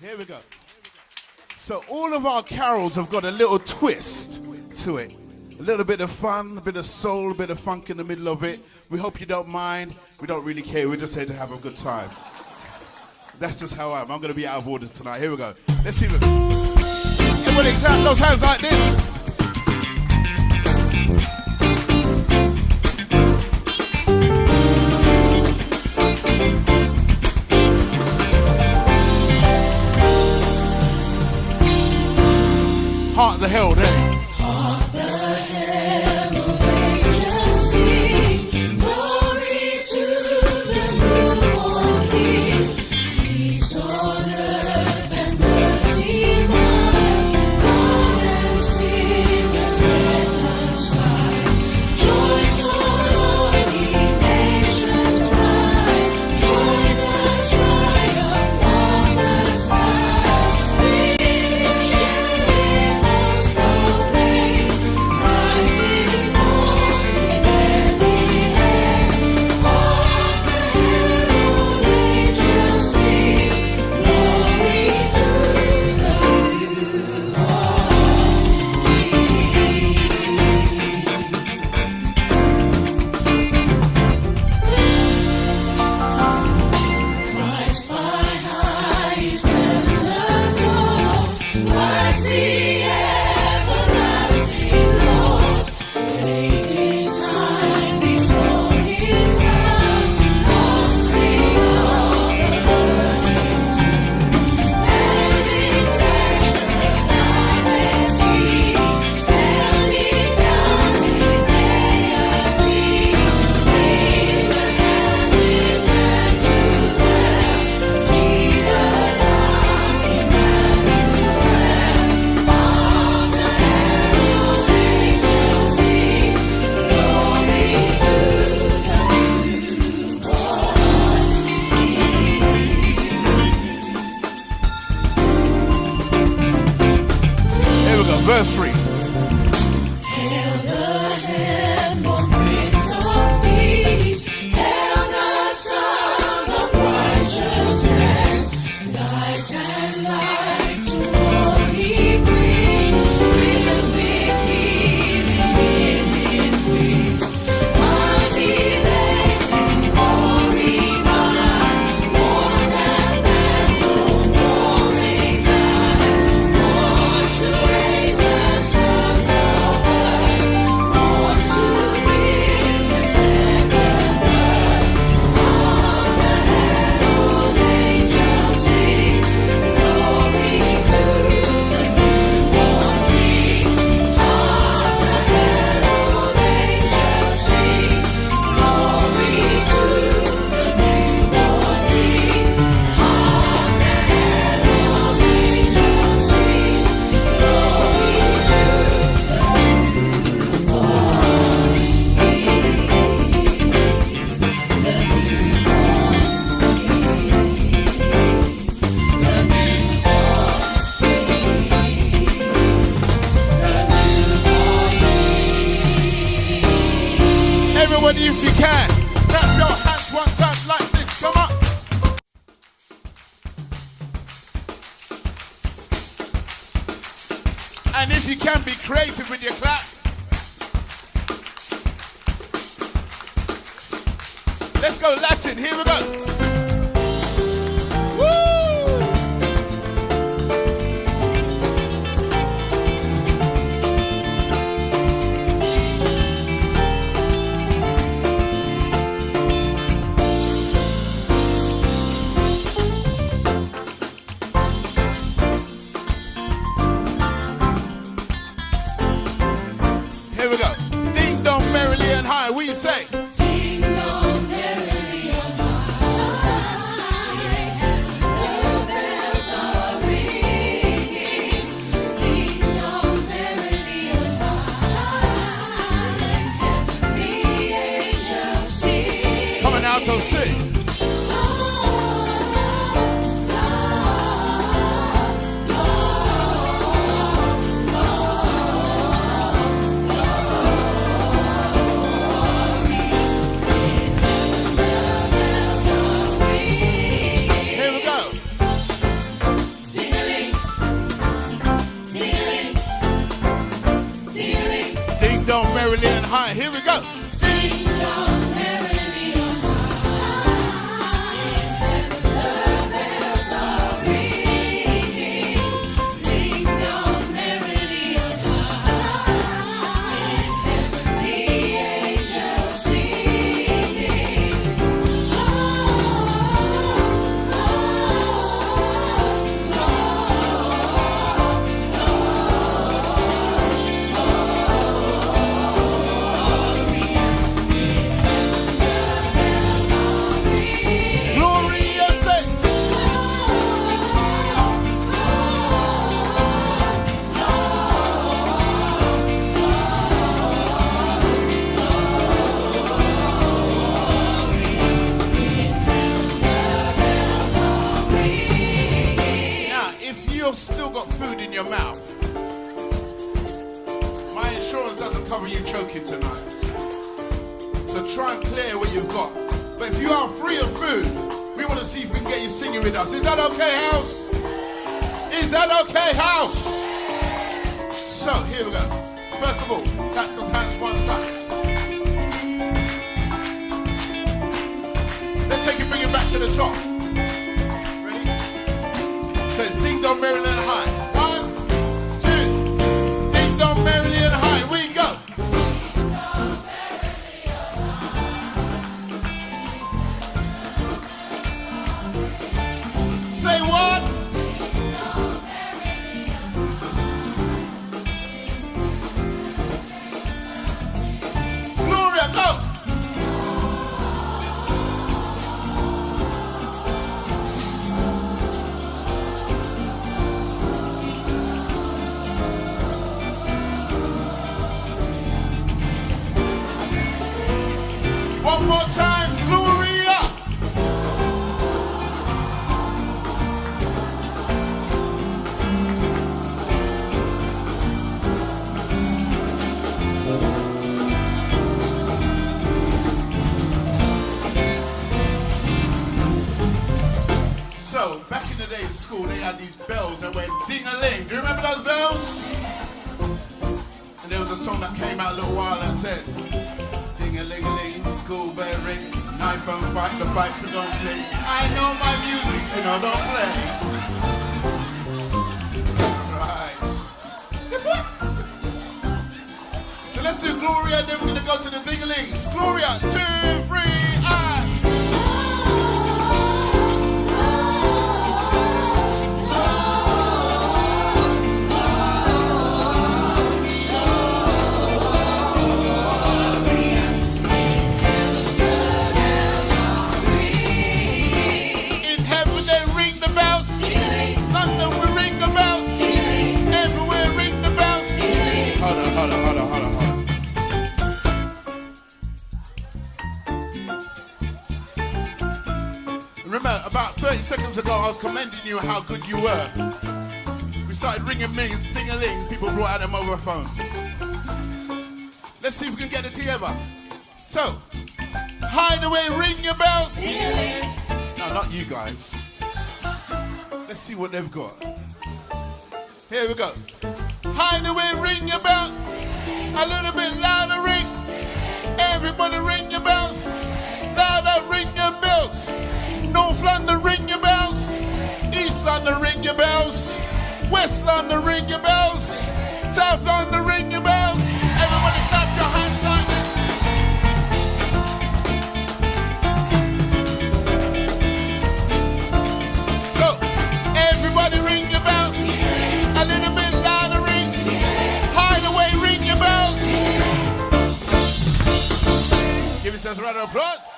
Here we go. So all of our carols have got a little twist to it. A little bit of fun, a bit of soul, a bit of funk in the middle of it. We hope you don't mind. We don't really care. We're just here to have a good time. That's just how I am. I'm going to be out of order tonight. Here we go. Let's see. Everybody clap those hands like this. Heart the hell, then. Heart the herald angels sing, glory to the newborn King. Peace on earth and mercy mild, God and singers red the sky. Joyful all ye nations rise, join the triumph on the skies. Verse 3. Hail the heaven-born Prince of Peace, hail the Son of Righteousness. Light and light to all he brings, risen with healing in his wings. Mighty legs his glory bind, born that man no more may die. Born to raise the sons of earth, born to give the second birth. On the herald angels sing, glory to the newborn King. On the herald angels sing, glory to the newborn King. On the herald angels sing, glory to Everybody, if you can, clap your hands one time like this. Come on. And if you can, be creative with your clap. Let's go Latin. Here we go. Woo! Here we go. Ding dong merrily and high. We say. Ding dong merrily on high, the bells are ringing. Ding dong merrily on high, heavenly angels sing. Coming out to sing. high. Here we go. Ding dong, merrily on high. In heaven the bells are ringing. Ding dong, merrily on high. In heaven the angels singing. Gloria, say. Now, if you've still got food in your mouth, my insurance doesn't cover you choking tonight. So try and clear what you've got. But if you are free of food, we want to see if we can get you singing with us. Is that okay, house? Is that okay, house? So here we go. First of all, clap those hands one time. Let's take it, bring it back to the top. Ready? Says ding dong merrily and high. 1, 2, ding dong merrily and high. We go. Say what? Gloria, go. One more time, Gloria. So, back in the day in school, they had these bells that went ding-a-ling. Do you remember those bells? And there was a song that came out a little while that said, ding-a-ling-a-ling, school bell ring, knife and fight, the fight for don't play. I know my music, so no, don't play. Right. So let's do Gloria, then we're going to go to the ding-a-lings. Gloria, 2, 3, and... In heaven they ring the bells. London we ring the bells. Everywhere ring the bells. Hold on. Remember, about 30 seconds ago, I was commending you how good you were. We started ringing ding-a-lings. People brought out their mobile phones. Let's see if we can get it together. So, Hideaway, ring your bells. No, not you guys. Let's see what they've got. Here we go. Hideaway, ring your bell. A little bit louder, ring. Everybody ring your bells. Louder, ring your bells. North London, ring your bells. East London, ring your bells. West London, ring your bells. South London, ring your bells. Everybody clap your hands like this. So, everybody ring your bells. A little bit louder, ring. Hideaway, ring your bells. Give yourselves a round of applause.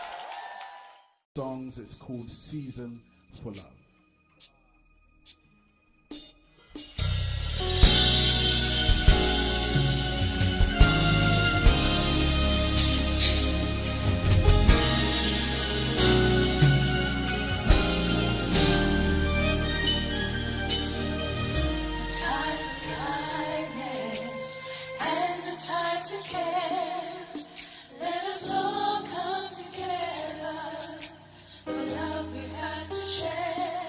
Songs, it's called Season for Love. Time for kindness and the time to care. Let us all come together. For love we have to share.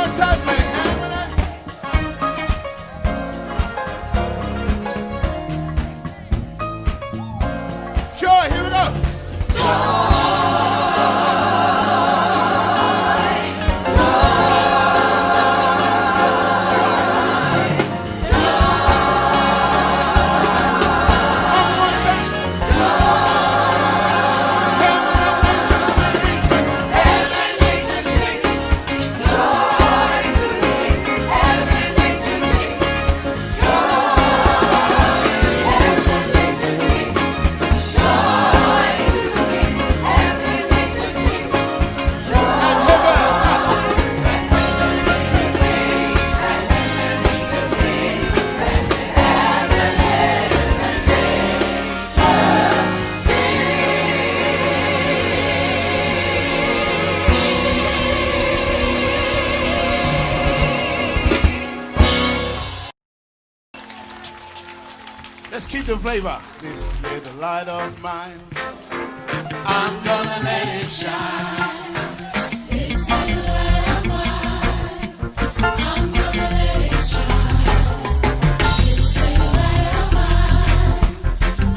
more time, say, sure, here we go. Let's keep the flavor. This little light of mine, I'm gonna let it shine. This little light of mine, I'm gonna let it shine. This little light of mine,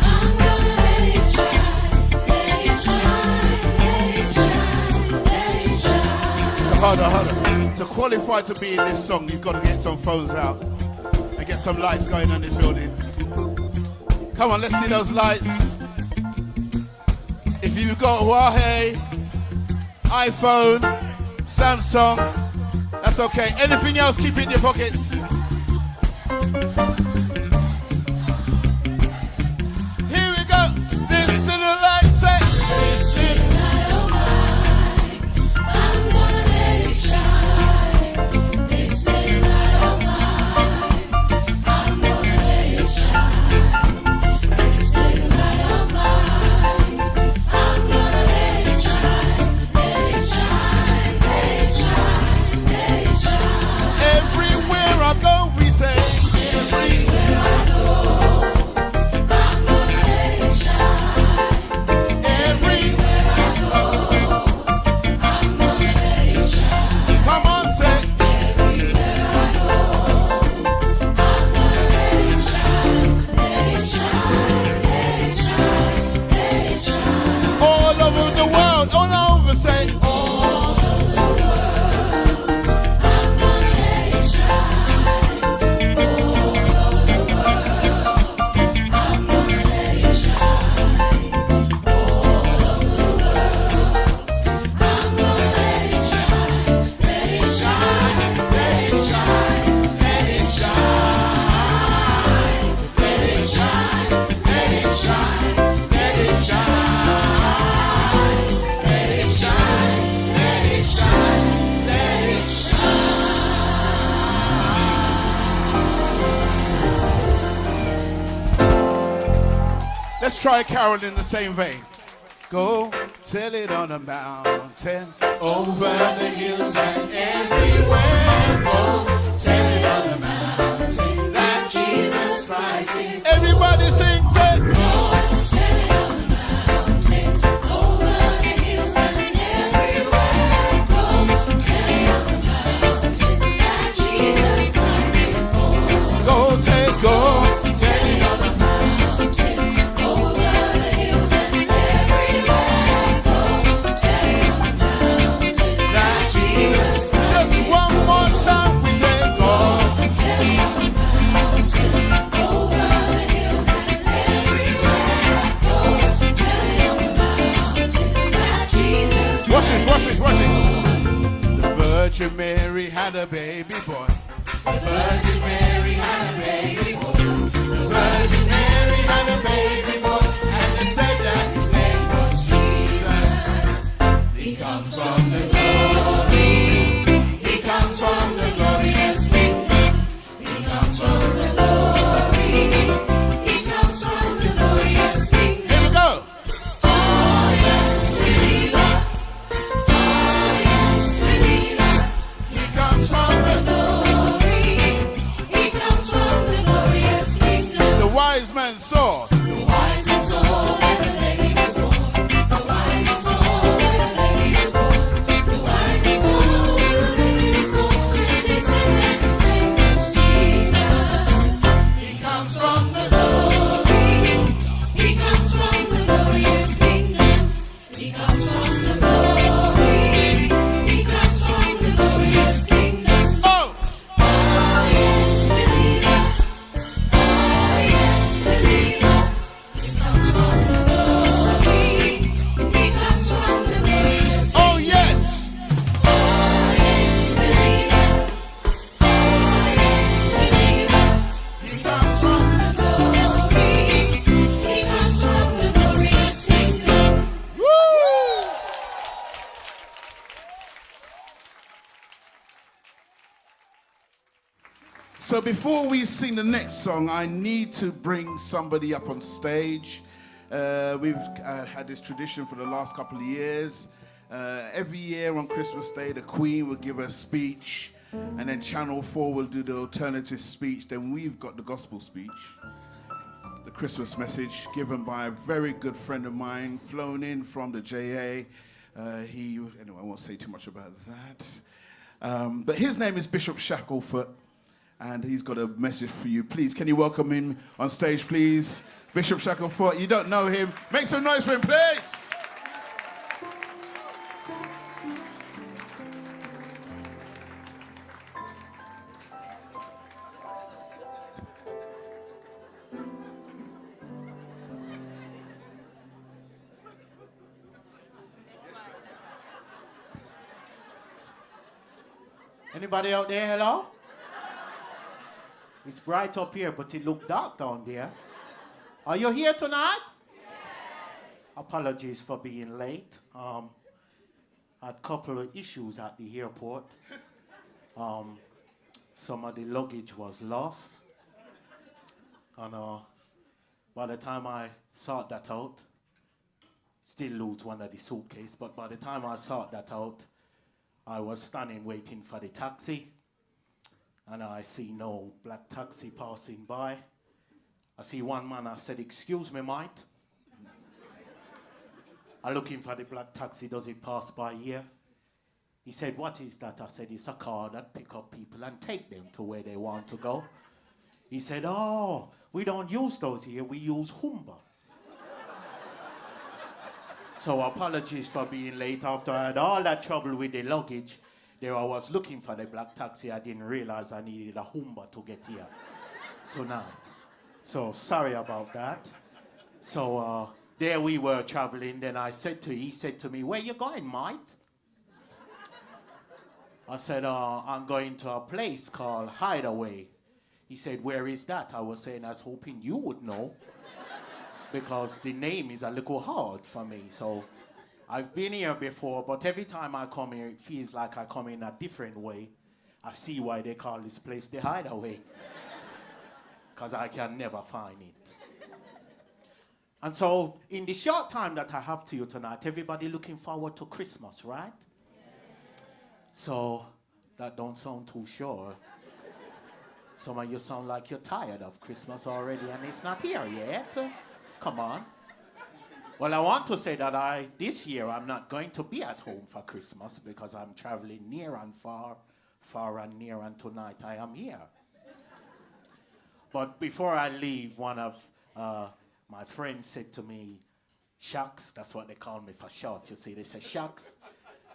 I'm gonna let it shine. Let it shine, let it shine, let it shine. So hold on. To qualify to be in this song, you've got to get some phones out and get some lights going on this building. Come on, let's see those lights. If you've got Huawei, iPhone, Samsung, that's okay. Anything else, keep it in your pockets. Here we go. This little light say, this little Light of mine, I'm gonna let it shine. This little light of mine, I'm gonna let it shine. This little light of mine, I'm gonna let it shine. Let it shine, let it shine, let it shine. everywhere I go, we say, Everywhere I go, I'm gonna let it shine. everywhere. Everywhere I go, I'm gonna let it shine. Come on, say, Everywhere I go, I'm gonna let it shine. Let it shine, let it shine, let it shine. all over the world, all over, say, All over the world, I'm gonna let it shine. All over the world, I'm gonna let it shine. All over the world, I'm gonna let it shine. Let it shine, let it shine, let it shine. Let it shine, let it shine, let it shine. Let it shine, let it shine, let it shine. let's try a carol in the same vein. Go tell it on the mountain, over the hills and everywhere. Go tell it on the mountain that Jesus Christ is. Everybody sing, say, Tell it on the mountains, over the hills and everywhere. Go tell it on the mountains that Jesus Christ is born. go tell it on the Mountains, over the hills and everywhere. Go tell it on the mountains that Jesus Christ just one more time we say, go. Tell it on the mountains, over the hills and everywhere. Go tell it on the mountains that Jesus Watch this, watch this, watch this. The Virgin Mary had a baby boy. The Virgin Mary had a baby boy. The Virgin Mary had a baby boy. And they said that his name was Jesus. He comes from the glory. He comes from the glorious kingdom. He comes from the glory. He comes from the glorious kingdom. Here we go. Oh yes, believer. Oh yes, believer. He comes from the Glory. He comes from the glorious kingdom. The wise man saw. The wise men saw when the baby was born. The wise men saw when the baby was born. The wise men saw when the baby was born. So before we sing the next song, I need to bring somebody up on stage. We've had this tradition for the last couple of years. Every year on Christmas Day, the Queen will give a speech, and then Channel 4 will do the alternative speech. Then we've got the gospel speech, the Christmas message, given by a very good friend of mine, flown in from the JA. Anyway, I won't say too much about that. But his name is Bishop Shackleford, and he's got a message for you. Please, can you welcome him on stage, please? Bishop Shackleford, you don't know him. Make some noise for him, please. Anybody out there, hello? It's bright up here, but it look dark down there. Are you here tonight? Yes. Apologies for being late. I had a couple of issues at the airport. Some of the luggage was lost. And by the time I sort that out, still lose one of the suitcase, but by the time I sort that out, I was standing waiting for the taxi, and I see no black taxi passing by. I see one man, I said, "Excuse me, mate." I'm looking for the black taxi, does it pass by here? He said, "What is that?" I said, "It's a car that pick up people and take them to where they want to go." He said, "Oh, we don't use those here, we use Humber." So apologies for being late. After I had all that trouble with the luggage, there I was looking for the black taxi. I didn't realize I needed a Humber to get here tonight. So sorry about that. So there we were traveling. Then he said to me, "Where you going, mate?" I said, "I'm going to a place called Hideaway." He said, "Where is that?" I was saying, I was hoping you would know, because the name is a little hard for me. So I've been here before, but every time I come here, it feels like I come in a different way. I see why they call this place the Hideaway, because I can never find it. And so in the short time that I have to you tonight, everybody looking forward to Christmas, right? So that don't sound too sure. Some of you sound like you're tired of Christmas already and it's not here yet. Come on. Well, I want to say that this year I'm not going to be at home for Christmas because I'm traveling near and far, far and near, and tonight I am here. But before I leave, one of my friends said to me, "Shacks," that's what they call me for short, you see. They say, "Shacks,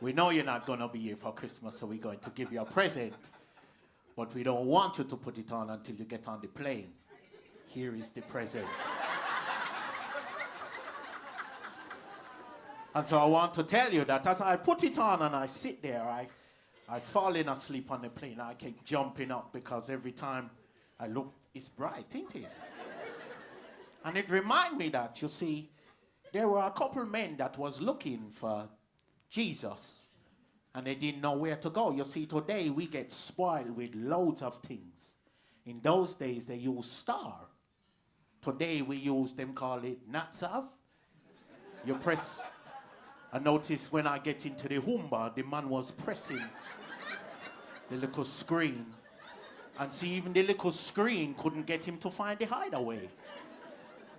we know you're not going to be here for Christmas, so we're going to give you a present, but we don't want you to put it on until you get on the plane. Here is the present." And so I want to tell you that as I put it on and I sit there, I fall in asleep on the plane. I keep jumping up because every time I look, it's bright, isn't it? And it reminds me that, you see, there were a couple men that was looking for Jesus and they didn't know where to go. You see, today we get spoiled with loads of things. In those days, they used star. Today we use them, call it Natsav. You press... I noticed when I get into the Humber, the man was pressing the little screen. And see, even the little screen couldn't get him to find the Hideaway.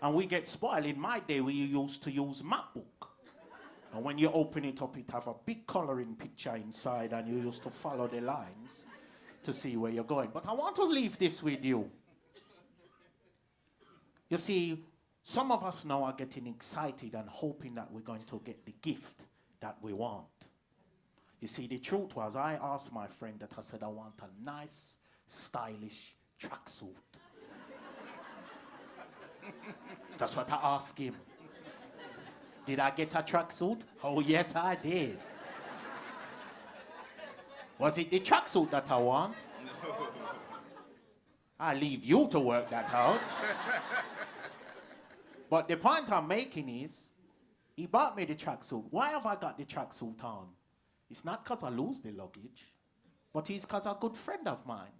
And we get spoiled. In my day, we used to use MacBook. And when you open it up, it have a big coloring picture inside, and you used to follow the lines to see where you're going. But I want to leave this with you. You see, some of us now are getting excited and hoping that we're going to get the gift that we want. You see, the truth was, I asked my friend that I said, I want a nice, stylish tracksuit. That's what I asked him. Did I get a tracksuit? Oh, yes, I did. Was it the tracksuit that I want? No. I leave you to work that out. But the point I'm making is, he bought me the tracksuit. Why have I got the tracksuit on? It's not because I lose the luggage, but it's because a good friend of mine.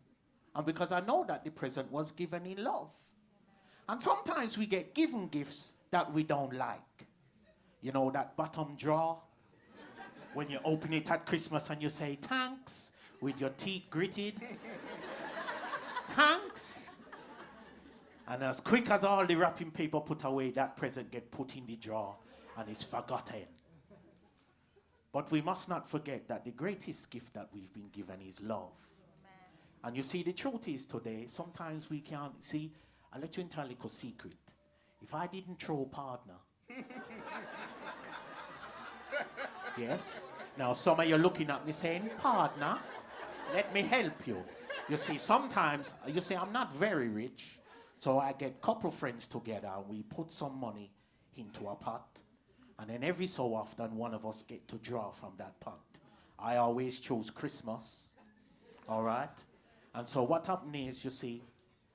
And because I know that the present was given in love. And sometimes we get given gifts that we don't like. You know, that bottom drawer? When you open it at Christmas and you say, thanks, with your teeth gritted. Thanks. And as quick as all the wrapping paper put away, that present get put in the drawer and it's forgotten. But we must not forget that the greatest gift that we've been given is love. Amen. And you see, the truth is today, sometimes we can't see. I'll let you into a little secret. If I didn't throw a partner, yes. Now some of you looking at me saying, partner, let me help you. You see, sometimes, you see, I'm not very rich, so I get a couple friends together and we put some money into a pot. And then every so often, one of us get to draw from that pot. I always choose Christmas, all right? And so what happens is, you see,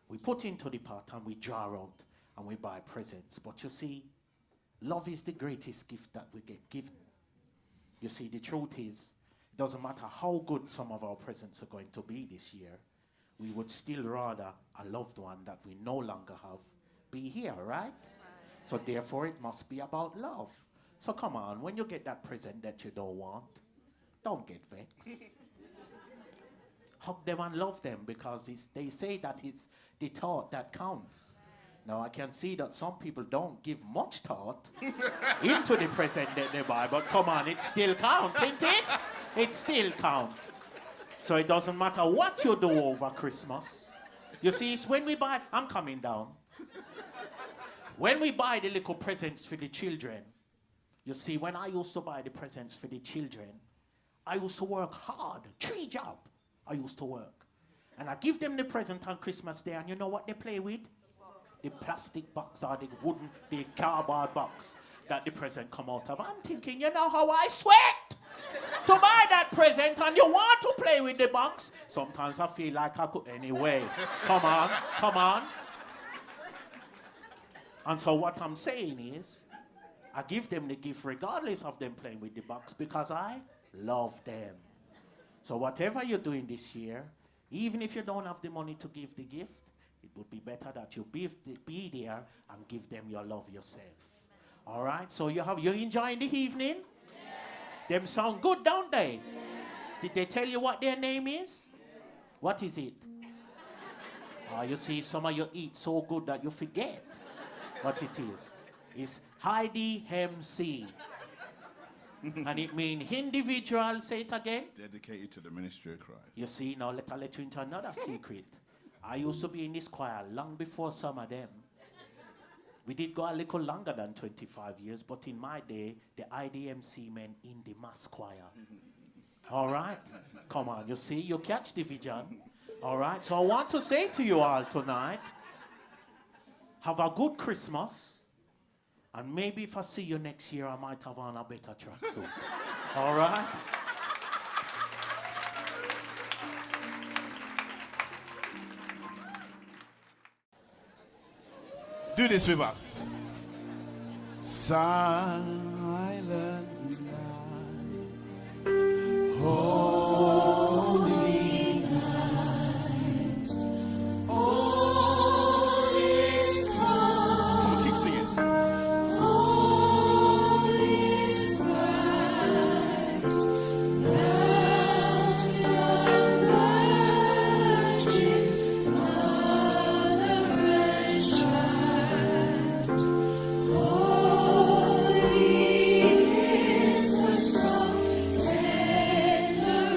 we put into the pot and we draw out and we buy presents. But you see, love is the greatest gift that we get given. You see, the truth is, it doesn't matter how good some of our presents are going to be this year, we would still rather a loved one that we no longer have be here, right? So therefore, it must be about love. So come on, when you get that present that you don't want, don't get vexed. Hug them and love them, because they say that it's the thought that counts. Now, I can see that some people don't give much thought into the present that they buy, but come on, it still counts, isn't it? It still counts. So it doesn't matter what you do over Christmas. You see, it's when we buy, I'm coming down. When we buy the little presents for the children, you see, when I used to buy the presents for the children, I used to work hard, 3 jobs I used to work. And I give them the present on Christmas Day, and you know what they play with? The plastic box or the wooden, the cardboard box that the present come out of. I'm thinking, you know how I sweat to buy that present, and you want to play with the box? Sometimes I feel like I could. Anyway, come on, come on. And so what I'm saying is, I give them the gift regardless of them playing with the box, because I love them. So whatever you're doing this year, even if you don't have the money to give the gift, it would be better that you be there and give them your love yourself. All right? So you're enjoying the evening? Yes. Them sound good, don't they? Yes. Did they tell you what their name is? Yes. What is it? You see, some of you eat so good that you forget what it is. It's IDMC. And it means individual, say it again. Dedicated to the ministry of Christ. You see, now let you into another secret. I used to be in this choir long before some of them. We did go a little longer than 25 years, but in my day, the IDMC meant in the mass choir. All right? Come on, you see, you catch the vision. All right? So I want to say to you all tonight, have a good Christmas. And maybe if I see you next year, I might have on a better tracksuit. All right? Do this with us. Silent night, holy night, all is calm. Come on, keep singing. Tender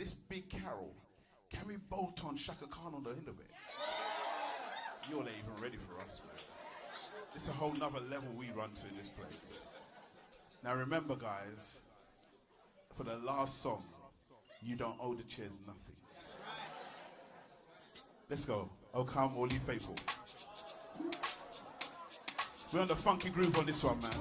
this big carol, can we bolt on Shaka Khan on the end of it? You're not even ready for us, man. It's a whole nother level we run to in this place. Now remember, guys, for the last song, you don't owe the chairs nothing. Let's go. Oh, come, all ye faithful. We're on the funky groove on this one, man.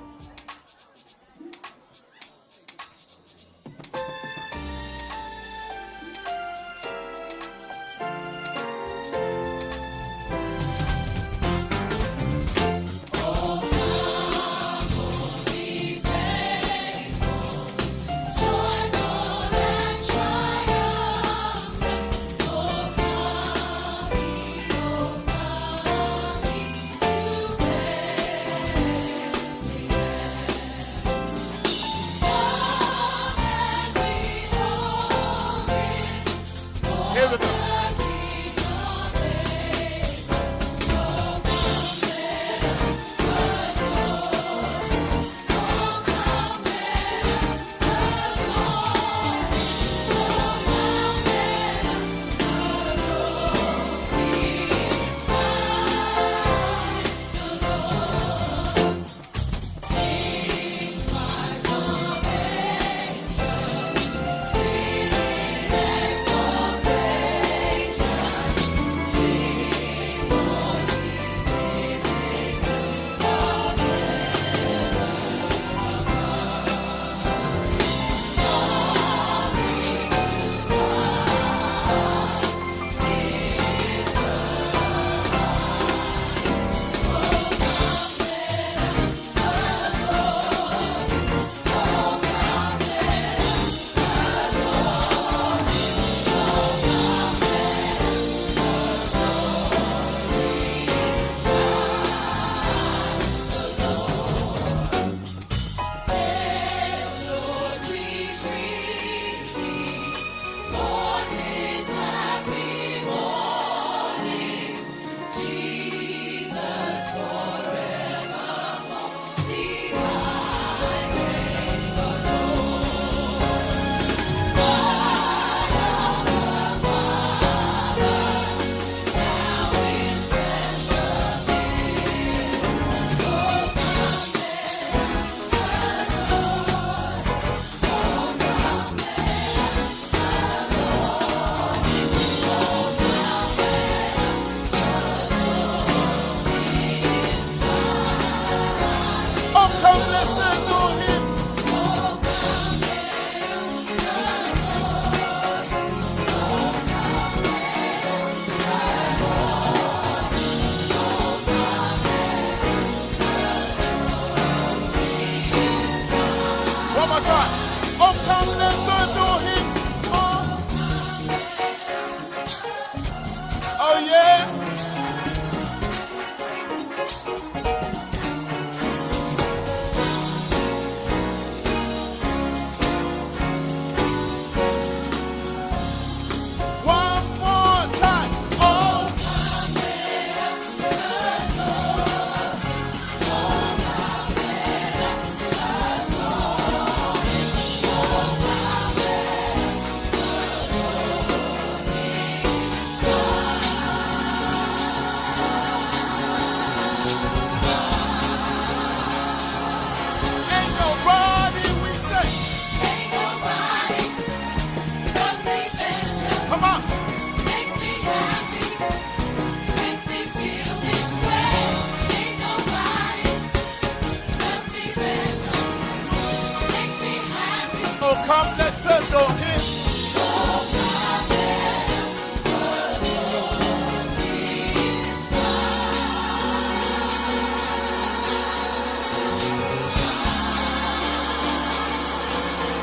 Come, let's adore him.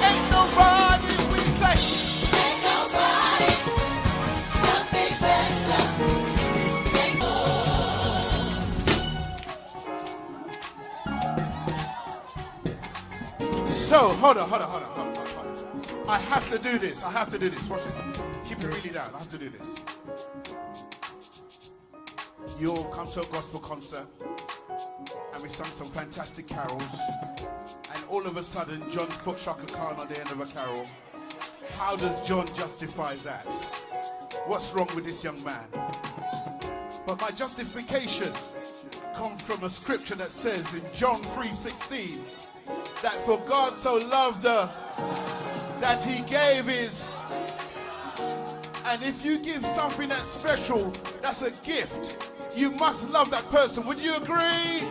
Ain't nobody, we say. Ain't nobody. Nothing better. So, hold on. I have to do this. Watch this. Keep it really down. I have to do this. You all come to a gospel concert and we sung some fantastic carols, and all of a sudden John put Shaka Khan on the end of a carol. How does John justify that? What's wrong with this young man? But my justification comes from a scripture that says in John 3:16 that for God so loved that he gave his. And if you give something that's special, that's a gift, you must love that person. Would you agree?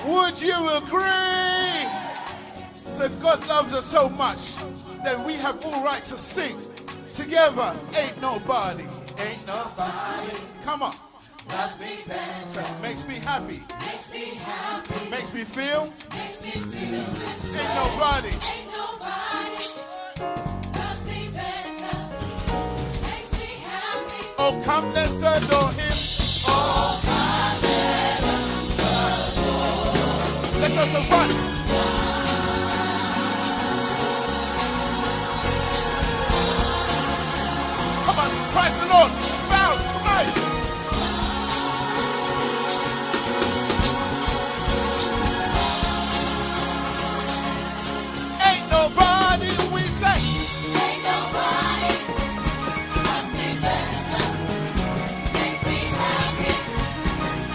Would you agree? So if God loves us so much, then we have all right to sing together. Ain't nobody. Come on. Loves me better. Makes me happy. Makes me happy. Makes me feel. Makes me feel this way. Ain't nobody. Ain't nobody. Loves me better. Makes me happy. Oh, come, let's adore him. Oh, God, Let's have some fun. Come on, praise the Lord. Bounce, nice. Ain't nobody, we say. ain't nobody. Loves me better. Makes me happy.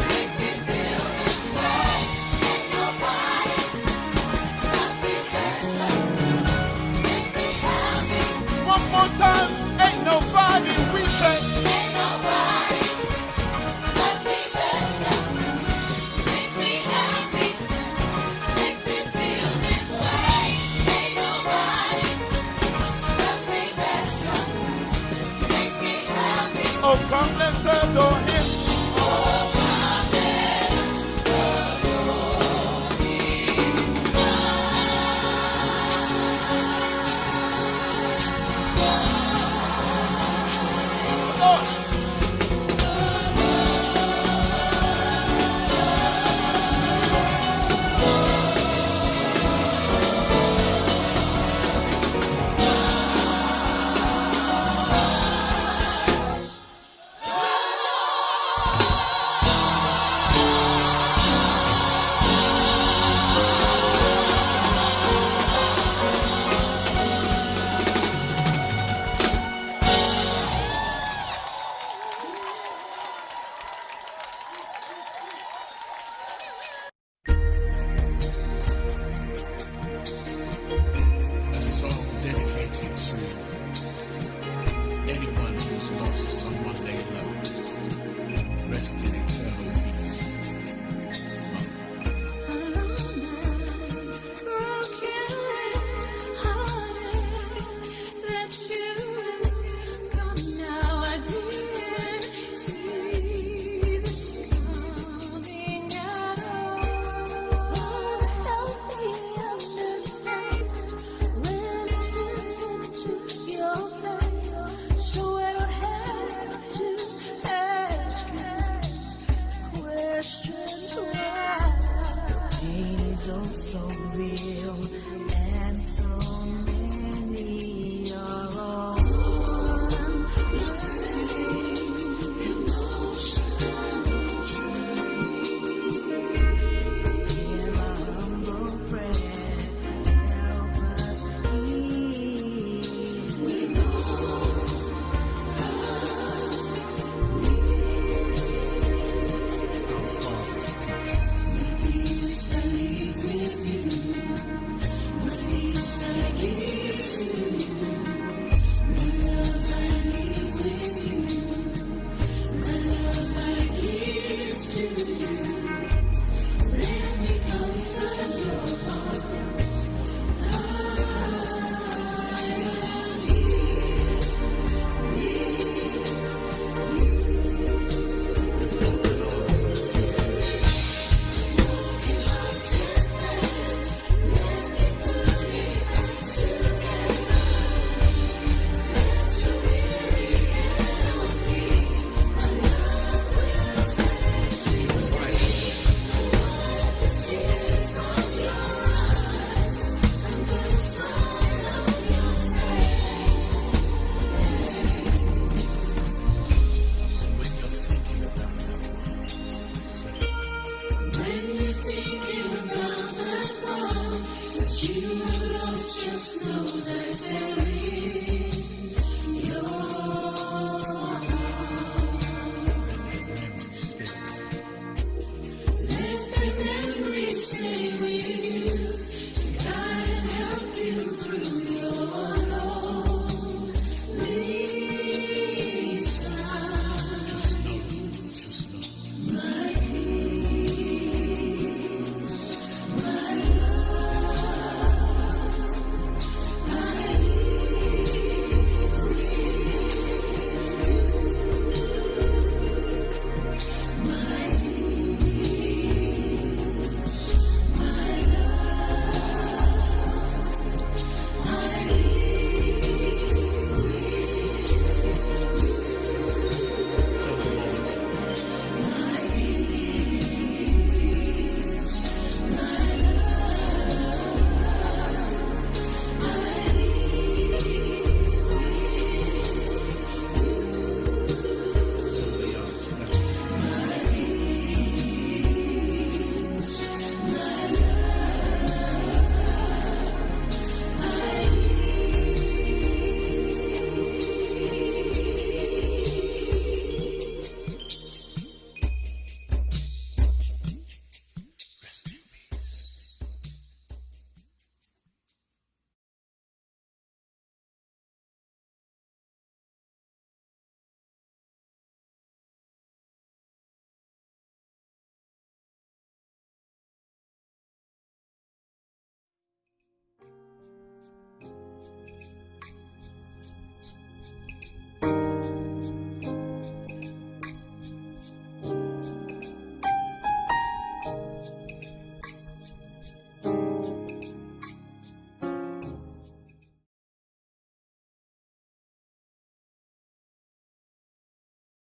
Makes me feel this way. Ain't nobody. Loves me better. Makes me happy. One more time. Ain't nobody, we say. Ain't nobody. Loves me better. Makes me happy. Makes me feel this way. Ain't nobody. Loves me better. Makes me happy. Oh, come, let's adore him. Lord. A song dedicated to anyone who's lost someone they love.